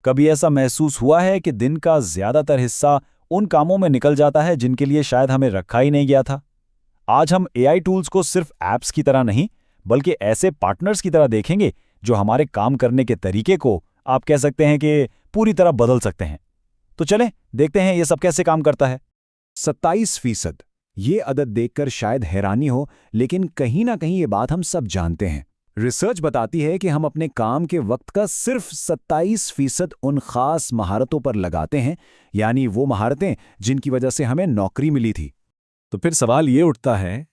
कभी ऐसा महसूस हुआ है कि दिन का ज्यादातर हिस्सा उन कामों में निकल जाता है जिनके लिए शायद हमें रखा ही नहीं गया था? आज हम एआई टूल्स को सिर्फ ऐप्स की तरह नहीं, बल्कि ऐसे पार्टनर्स की तरह देखेंगे जो हमारे काम करने के तरीके को, आप कह सकते हैं कि, पूरी तरह बदल सकते हैं। तो चलें देखते हैं ये सब कैसे काम करता है। 27%। ये अदद देखकर शायद हैरानी हो, लेकिन कहीं ना कहीं ये बात हम सब जानते हैं। रिसर्च बताती है कि हम अपने काम के वक्त का सिर्फ 27% उन खास महारतों पर लगाते हैं, यानी वो महारतें जिनकी वजह से हमें नौकरी मिली थी। तो फिर सवाल ये उठता है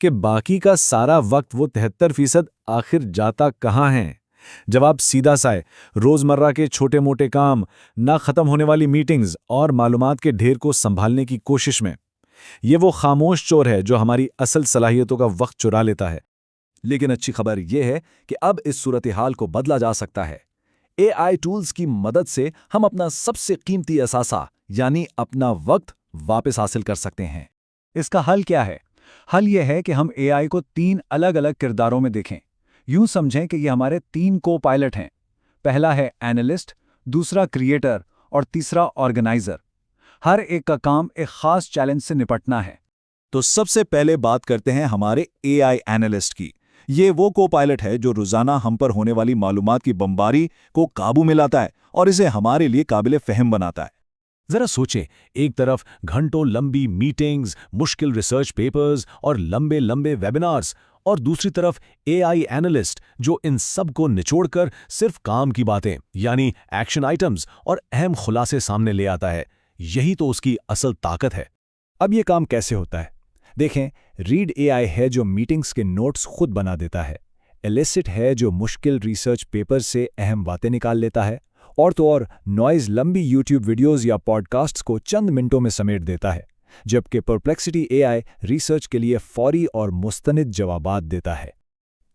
कि बाकी का सारा वक्त, वो 73%, आखिर जाता कहाँ है? जवाब सीधा सा है, रोजमर्रा के छोटे मोटे काम, ना खत्म होने वाली मीटिंग्स और मालूमात के ढेर को संभालने की कोशिश में। ये वो खामोश चोर है जो हमारी असल सलाहियतों का वक्त चुरा लेता है। लेकिन अच्छी खबर यह है कि अब इस सूरत हाल को बदला जा सकता है। एआई टूल्स की मदद से हम अपना सबसे कीमती असासा, यानी अपना वक्त, वापस हासिल कर सकते हैं। इसका हल क्या है? हल यह है कि हम एआई को 3 अलग-अलग किरदारों में देखें। यूं समझें कि ये हमारे 3 को पायलट हैं। पहला है एनालिस्ट, दूसरा क्रिएटर और तीसरा ऑर्गेनाइजर। हर एक का काम एक खास चैलेंज से निपटना है। तो सबसे पहले बात करते हैं हमारे एआई एनालिस्ट की। ये वो को पायलट है जो रोजाना हम पर होने वाली मालूमात की बमबारी को काबू में लाता है और इसे हमारे लिए काबिल फहम बनाता है। जरा सोचें, एक तरफ घंटों लंबी मीटिंग्स, मुश्किल रिसर्च पेपर्स और लंबे लंबे वेबिनार्स, और दूसरी तरफ एआई एनालिस्ट जो इन सब को निचोड़कर सिर्फ काम की बातें, यानी एक्शन आइटम्स और अहम खुलासे सामने ले आता है। यही तो उसकी असल ताकत है। अब ये काम कैसे होता है? देखें, रीड एआई है जो मीटिंग्स के नोट्स खुद बना देता है। एलिसिट है जो मुश्किल रिसर्च पेपर से अहम बातें निकाल लेता है। और तो और नॉइज लंबी यूट्यूब वीडियोस या पॉडकास्ट्स को चंद मिनटों में समेट देता है, जबकि परप्लेक्सिटी एआई रिसर्च के लिए फौरी और मुस्तनिद जवाबात देता है।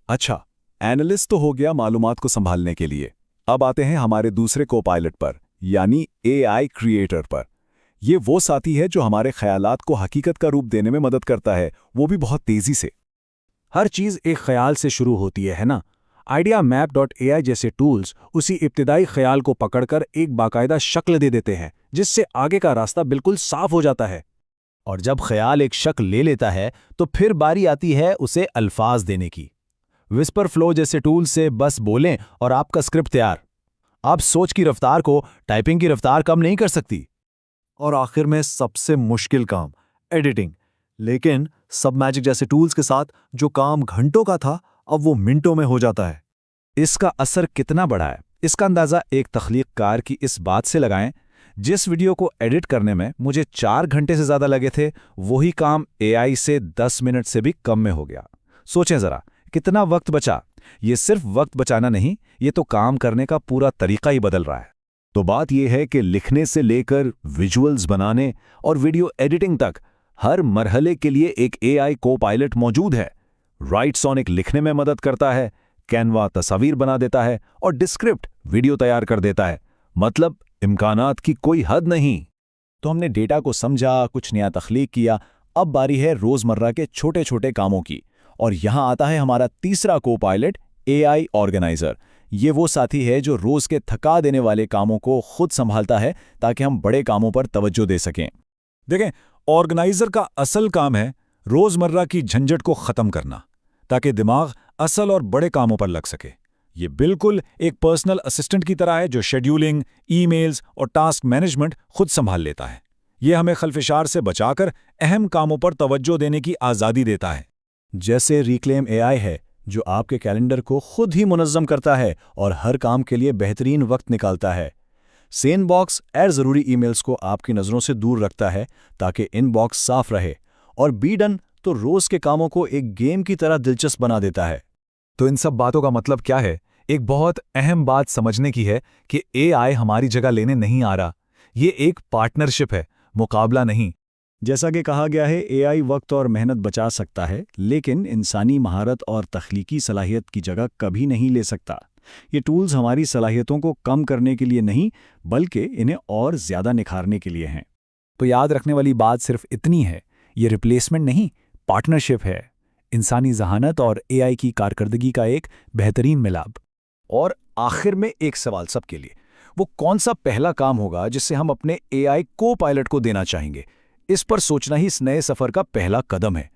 अच्छा, एनालिस्ट तो हो गया मालूमात को संभालने के लिए। अब आते हैं हमारे दूसरे को पायलट पर, यानी एआई क्रिएटर पर। ये वो साथी है जो हमारे ख्यालात को हकीकत का रूप देने में मदद करता है, वो भी बहुत तेजी से। हर चीज़ एक ख्याल से शुरू होती है ना? ideamap.ai जैसे टूल्स उसी इब्तिदाई ख्याल को पकड़कर एक बाकायदा शक्ल दे देते हैं, जिससे आगे का रास्ता बिल्कुल साफ हो जाता है। और जब ख्याल एक शक्ल ले लेता है तो फिर बारी आती है उसे अल्फाज देने की। विस्पर फ्लो जैसे टूल से बस बोलें और आपका स्क्रिप्ट तैयार। आप सोच की रफ्तार को टाइपिंग की रफ्तार कम नहीं कर सकती। और आखिर में सबसे मुश्किल काम, एडिटिंग। लेकिन सब मैजिक जैसे टूल्स के साथ जो काम घंटों का था, अब वो मिनटों में हो जाता है। इसका असर कितना बड़ा है, इसका अंदाज़ा एक तख्लीक़कार की इस बात से लगाएं, जिस वीडियो को एडिट करने में मुझे 4 घंटे से ज़्यादा लगे थे, वही काम एआई से 10 मिनट से भी कम में हो गया। सोचें ज़रा, कितना वक्त बचा। ये सिर्फ वक्त बचाना नहीं, ये तो काम करने का पूरा तरीका ही बदल रहा है। तो बात यह है कि लिखने से लेकर विजुअल्स बनाने और वीडियो एडिटिंग तक हर मरहले के लिए एक एआई को पायलट मौजूद है। राइटसोनिक लिखने में मदद करता है, कैनवा तस्वीर बना देता है और डिस्क्रिप्ट वीडियो तैयार कर देता है। मतलब इम्कानात की कोई हद नहीं। तो हमने डेटा को समझा, कुछ नया तख्लीक किया। अब बारी है रोजमर्रा के छोटे छोटे कामों की। और यहां आता है हमारा तीसरा को पायलट, एआई ऑर्गेनाइजर। ये वो साथी है जो रोज के थका देने वाले कामों को खुद संभालता है ताकि हम बड़े कामों पर तवज्जो दे सकें। देखें, ऑर्गेनाइजर का असल काम है रोजमर्रा की झंझट को खत्म करना, ताकि दिमाग असल और बड़े कामों पर लग सके। ये बिल्कुल एक पर्सनल असिस्टेंट की तरह है जो शेड्यूलिंग, ईमेल्स और टास्क मैनेजमेंट खुद संभाल लेता है। ये हमें खलफिशार से बचाकर अहम कामों पर तवज्जो देने की आज़ादी देता है। जैसे रिक्लेम एआई है जो आपके कैलेंडर को खुद ही मुनज़्ज़म करता है और हर काम के लिए बेहतरीन वक्त निकालता है। सेनबॉक्स गैर ज़रूरी ईमेल्स को आपकी नज़रों से दूर रखता है ताकि इनबॉक्स साफ रहे। और बीडन तो रोज़ के कामों को एक गेम की तरह दिलचस्प बना देता है। तो इन सब बातों का मतलब क्या है? एक बहुत अहम बात समझने की है कि एआई हमारी जगह लेने नहीं आ रहा। ये एक पार्टनरशिप है, मुकाबला नहीं। जैसा कि कहा गया है, एआई वक्त और मेहनत बचा सकता है, लेकिन इंसानी महारत और तख्लीकी सलाहियत की जगह कभी नहीं ले सकता। ये टूल्स हमारी सलाहियतों को कम करने के लिए नहीं, बल्कि इन्हें और ज़्यादा निखारने के लिए हैं। तो याद रखने वाली बात सिर्फ इतनी है, ये रिप्लेसमेंट नहीं, पार्टनरशिप है। इंसानी जहानत और एआई की कारकर्दगी का एक बेहतरीन मिलाप। और आखिर में एक सवाल सबके लिए, वो कौन सा पहला काम होगा जिसे हम अपने एआई को पायलट को देना चाहेंगे? इस पर सोचना ही इस नए सफर का पहला कदम है।